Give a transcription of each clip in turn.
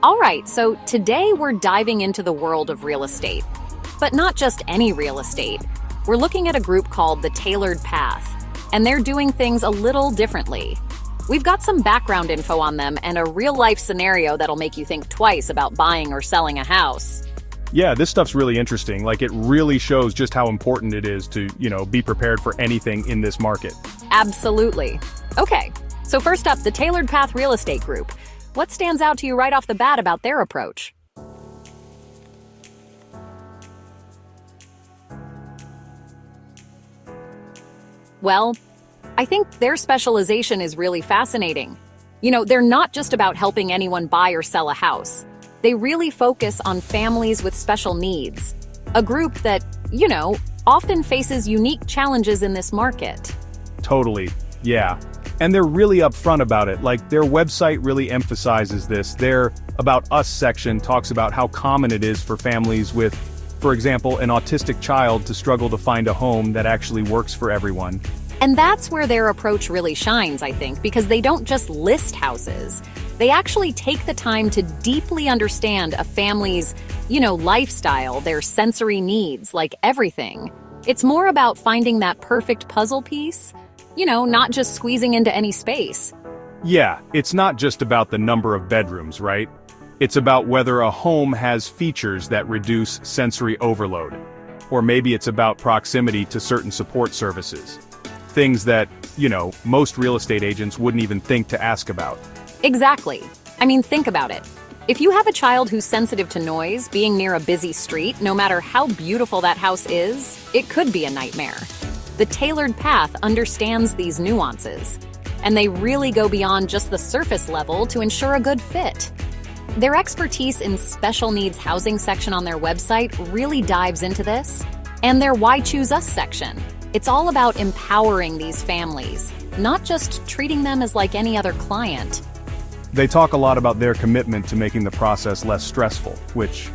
All right, so today we're diving into the world of real estate. But not just any real estate. We're looking at a group called the Tailored Path, and they're doing things a little differently. We've got some background info on them and a real-life scenario that'll make you think twice about buying or selling a house. Yeah, this stuff's really interesting. Like, it really shows just how important it is to, be prepared for anything in this market. Absolutely. Okay, so first up, the Tailored Path Real Estate Group. What stands out to you right off the bat about their approach? Well, I think their specialization is really fascinating. They're not just about helping anyone buy or sell a house. They really focus on families with special needs. A group that, often faces unique challenges in this market. Totally, yeah. And they're really upfront about it. Like, their website really emphasizes this. Their About Us section talks about how common it is for families with, for example, an autistic child to struggle to find a home that actually works for everyone. And that's where their approach really shines, I think, because they don't just list houses. They actually take the time to deeply understand a family's, lifestyle, their sensory needs, like everything. It's more about finding that perfect puzzle piece, not just squeezing into any space. Yeah, it's not just about the number of bedrooms, right? It's about whether a home has features that reduce sensory overload. Or maybe it's about proximity to certain support services. Things that, most real estate agents wouldn't even think to ask about. Exactly. Think about it. If you have a child who's sensitive to noise, being near a busy street, no matter how beautiful that house is, it could be a nightmare. The Tailored Path understands these nuances, and they really go beyond just the surface level to ensure a good fit. Their expertise in special needs housing section on their website really dives into this, and their Why Choose Us section. It's all about empowering these families, not just treating them as like any other client. They talk a lot about their commitment to making the process less stressful, which,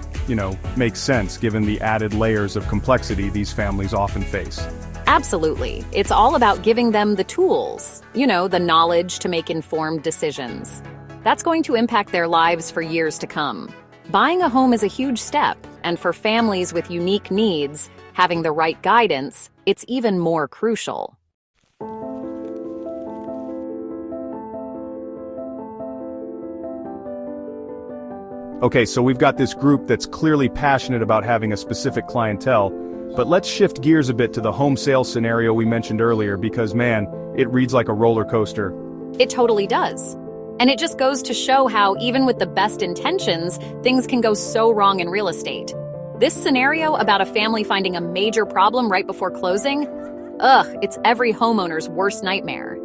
makes sense given the added layers of complexity these families often face. Absolutely. It's all about giving them the tools, the knowledge to make informed decisions. That's going to impact their lives for years to come. Buying a home is a huge step, and for families with unique needs, having the right guidance, it's even more crucial. Okay, so we've got this group that's clearly passionate about having a specific clientele, but let's shift gears a bit to the home sale scenario we mentioned earlier because, man, it reads like a roller coaster. It totally does. And it just goes to show how, even with the best intentions, things can go so wrong in real estate. This scenario about a family finding a major problem right before closing, it's every homeowner's worst nightmare.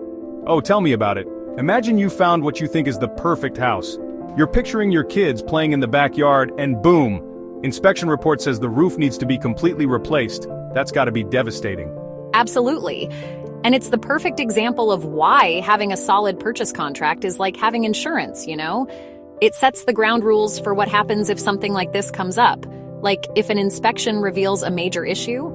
Oh, tell me about it. Imagine you found what you think is the perfect house. You're picturing your kids playing in the backyard, and boom! Inspection report says the roof needs to be completely replaced. That's gotta be devastating. Absolutely. And it's the perfect example of why having a solid purchase contract is like having insurance, It sets the ground rules for what happens if something like this comes up. Like if an inspection reveals a major issue.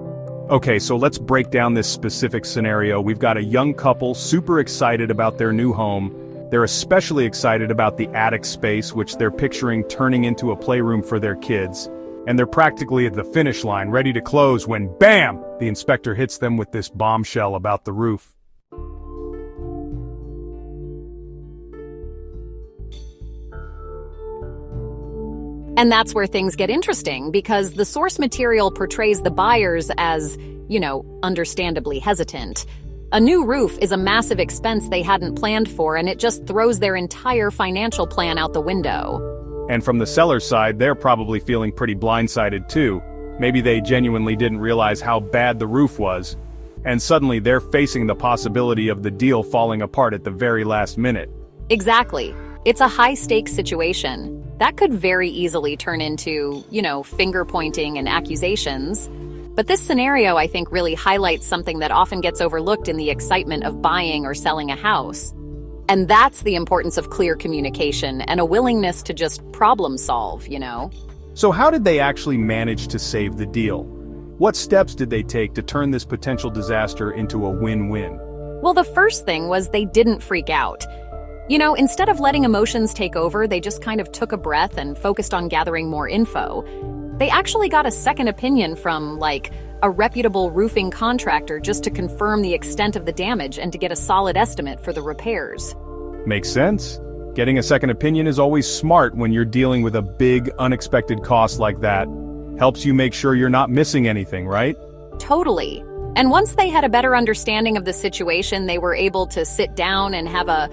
Okay, so let's break down this specific scenario. We've got a young couple super excited about their new home. They're especially excited about the attic space, which they're picturing turning into a playroom for their kids. And they're practically at the finish line, ready to close when, bam! The inspector hits them with this bombshell about the roof. And that's where things get interesting, because the source material portrays the buyers as, understandably hesitant. A new roof is a massive expense they hadn't planned for, and it just throws their entire financial plan out the window. And from the seller's side, they're probably feeling pretty blindsided too. Maybe they genuinely didn't realize how bad the roof was. And suddenly they're facing the possibility of the deal falling apart at the very last minute. Exactly. It's a high-stakes situation. That could very easily turn into, finger-pointing and accusations. But this scenario, I think, really highlights something that often gets overlooked in the excitement of buying or selling a house. And that's the importance of clear communication and a willingness to just problem solve, So how did they actually manage to save the deal? What steps did they take to turn this potential disaster into a win-win? Well, the first thing was they didn't freak out. Instead of letting emotions take over, they just kind of took a breath and focused on gathering more info. They actually got a second opinion from, like, a reputable roofing contractor just to confirm the extent of the damage and to get a solid estimate for the repairs. Makes sense. Getting a second opinion is always smart when you're dealing with a big, unexpected cost like that. Helps you make sure you're not missing anything, right? Totally. And once they had a better understanding of the situation, they were able to sit down and have a,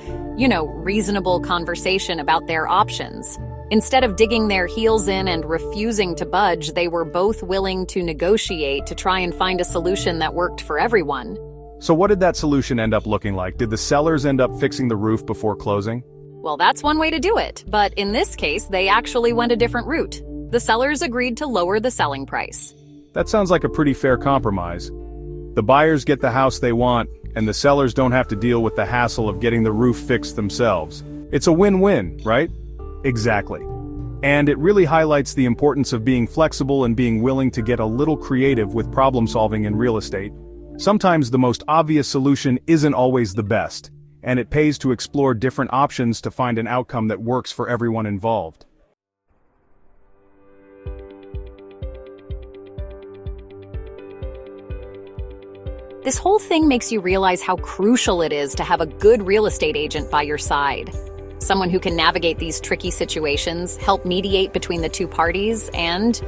reasonable conversation about their options. Instead of digging their heels in and refusing to budge, they were both willing to negotiate to try and find a solution that worked for everyone. So what did that solution end up looking like? Did the sellers end up fixing the roof before closing? Well, that's one way to do it, but in this case, they actually went a different route. The sellers agreed to lower the selling price. That sounds like a pretty fair compromise. The buyers get the house they want, and the sellers don't have to deal with the hassle of getting the roof fixed themselves. It's a win-win, right? Exactly. And it really highlights the importance of being flexible and being willing to get a little creative with problem solving in real estate. Sometimes the most obvious solution isn't always the best, and it pays to explore different options to find an outcome that works for everyone involved. This whole thing makes you realize how crucial it is to have a good real estate agent by your side. Someone who can navigate these tricky situations, help mediate between the two parties, and,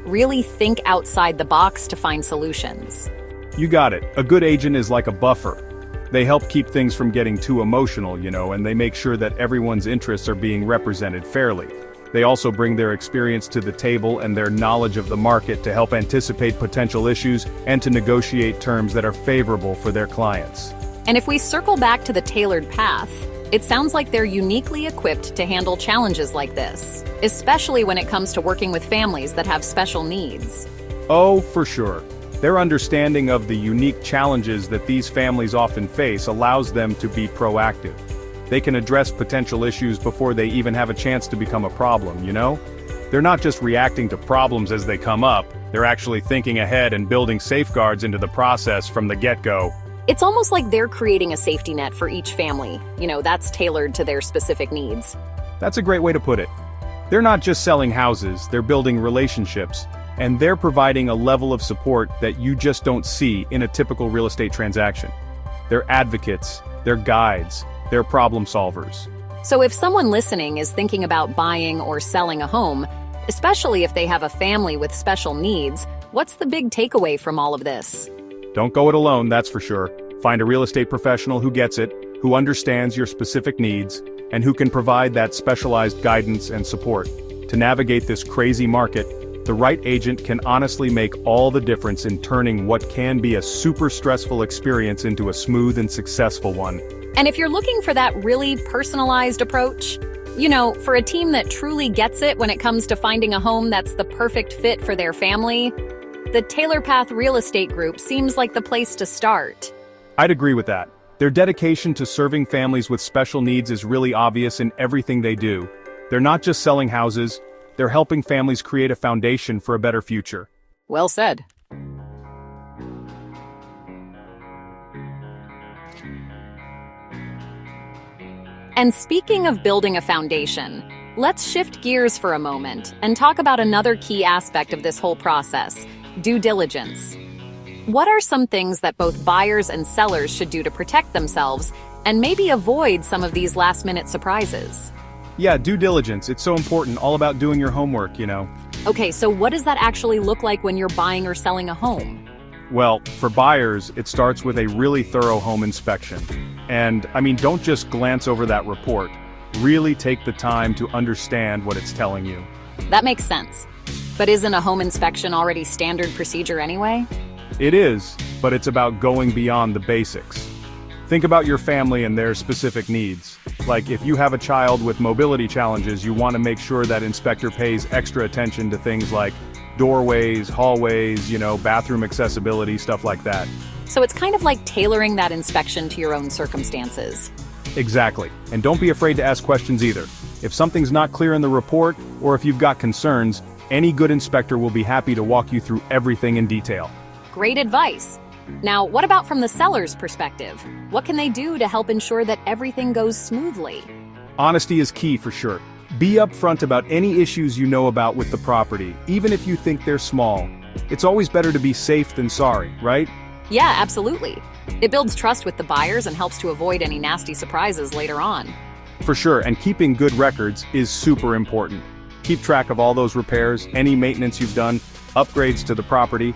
really think outside the box to find solutions. You got it. A good agent is like a buffer. They help keep things from getting too emotional, and they make sure that everyone's interests are being represented fairly. They also bring their experience to the table and their knowledge of the market to help anticipate potential issues and to negotiate terms that are favorable for their clients. And if we circle back to the tailored path, it sounds like they're uniquely equipped to handle challenges like this, especially when it comes to working with families that have special needs. Oh, for sure. Their understanding of the unique challenges that these families often face allows them to be proactive. They can address potential issues before they even have a chance to become a problem, They're not just reacting to problems as they come up, they're actually thinking ahead and building safeguards into the process from the get-go. It's almost like they're creating a safety net for each family, that's tailored to their specific needs. That's a great way to put it. They're not just selling houses, they're building relationships, and they're providing a level of support that you just don't see in a typical real estate transaction. They're advocates, they're guides, they're problem solvers. So if someone listening is thinking about buying or selling a home, especially if they have a family with special needs, what's the big takeaway from all of this? Don't go it alone, that's for sure. Find a real estate professional who gets it, who understands your specific needs, and who can provide that specialized guidance and support. To navigate this crazy market, the right agent can honestly make all the difference in turning what can be a super stressful experience into a smooth and successful one. And if you're looking for that really personalized approach, for a team that truly gets it when it comes to finding a home that's the perfect fit for their family, the Taylor Path Real Estate Group seems like the place to start. I'd agree with that. Their dedication to serving families with special needs is really obvious in everything they do. They're not just selling houses, they're helping families create a foundation for a better future. Well said. And speaking of building a foundation, let's shift gears for a moment and talk about another key aspect of this whole process: due diligence. What are some things that both buyers and sellers should do to protect themselves and maybe avoid some of these last-minute surprises? Yeah, due diligence. It's so important, all about doing your homework, Okay, so what does that actually look like when you're buying or selling a home? Well, for buyers, it starts with a really thorough home inspection. And, don't just glance over that report. Really take the time to understand what it's telling you. That makes sense. But isn't a home inspection already standard procedure anyway? It is, but it's about going beyond the basics. Think about your family and their specific needs. Like, if you have a child with mobility challenges, you want to make sure that inspector pays extra attention to things like doorways, hallways, bathroom accessibility, stuff like that. So it's kind of like tailoring that inspection to your own circumstances. Exactly. And don't be afraid to ask questions either. If something's not clear in the report, or if you've got concerns, any good inspector will be happy to walk you through everything in detail. Great advice. Now, what about from the seller's perspective? What can they do to help ensure that everything goes smoothly? Honesty is key for sure. Be upfront about any issues you know about with the property, even if you think they're small. It's always better to be safe than sorry, right? Yeah, absolutely. It builds trust with the buyers and helps to avoid any nasty surprises later on. For sure, and keeping good records is super important. Keep track of all those repairs, any maintenance you've done, upgrades to the property.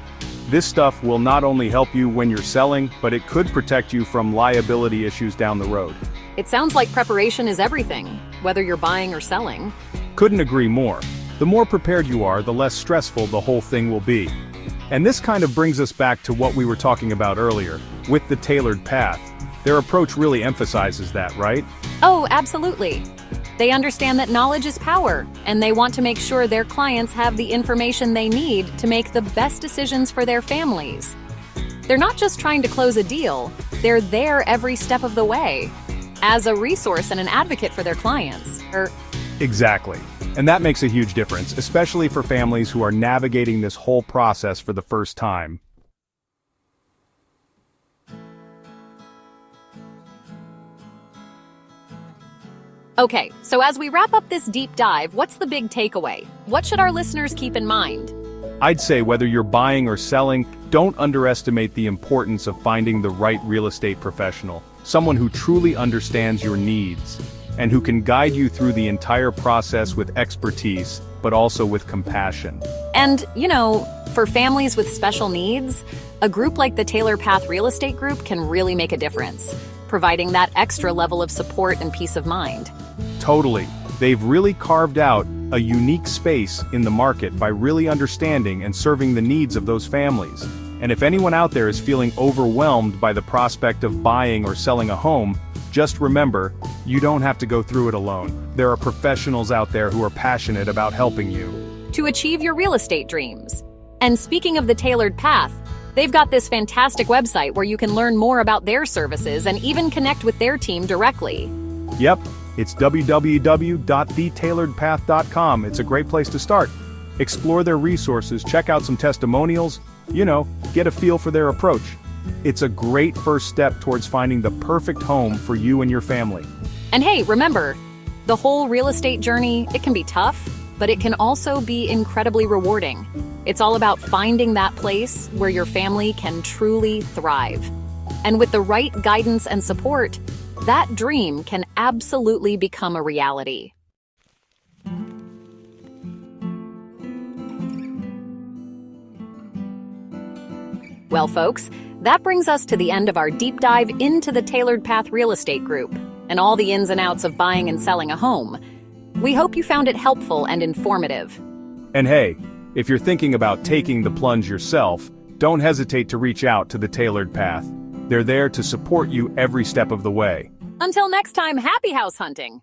This stuff will not only help you when you're selling, but it could protect you from liability issues down the road. It sounds like preparation is everything, whether you're buying or selling. Couldn't agree more. The more prepared you are, the less stressful the whole thing will be. And this kind of brings us back to what we were talking about earlier, with the tailored path. Their approach really emphasizes that, right? Oh, absolutely. They understand that knowledge is power, and they want to make sure their clients have the information they need to make the best decisions for their families. They're not just trying to close a deal, they're there every step of the way, as a resource and an advocate for their clients. Exactly. And that makes a huge difference, especially for families who are navigating this whole process for the first time. Okay, so as we wrap up this deep dive, what's the big takeaway? What should our listeners keep in mind? I'd say whether you're buying or selling, don't underestimate the importance of finding the right real estate professional, someone who truly understands your needs, and who can guide you through the entire process with expertise, but also with compassion. And, for families with special needs, a group like the Taylor Path Real Estate Group can really make a difference, providing that extra level of support and peace of mind. Totally. They've really carved out a unique space in the market by really understanding and serving the needs of those families. And if anyone out there is feeling overwhelmed by the prospect of buying or selling a home, just remember, you don't have to go through it alone. There are professionals out there who are passionate about helping you to achieve your real estate dreams. And speaking of the Tailored Path, they've got this fantastic website where you can learn more about their services and even connect with their team directly. Yep, it's www.thetailoredpath.com. It's a great place to start. Explore their resources, check out some testimonials, get a feel for their approach. It's a great first step towards finding the perfect home for you and your family. And hey, remember, the whole real estate journey, it can be tough, but it can also be incredibly rewarding. It's all about finding that place where your family can truly thrive. And with the right guidance and support, that dream can absolutely become a reality. Well, folks, that brings us to the end of our deep dive into the Tailored Path Real Estate Group and all the ins and outs of buying and selling a home. We hope you found it helpful and informative. And hey, if you're thinking about taking the plunge yourself, don't hesitate to reach out to the Tailored Path. They're there to support you every step of the way. Until next time, happy house hunting!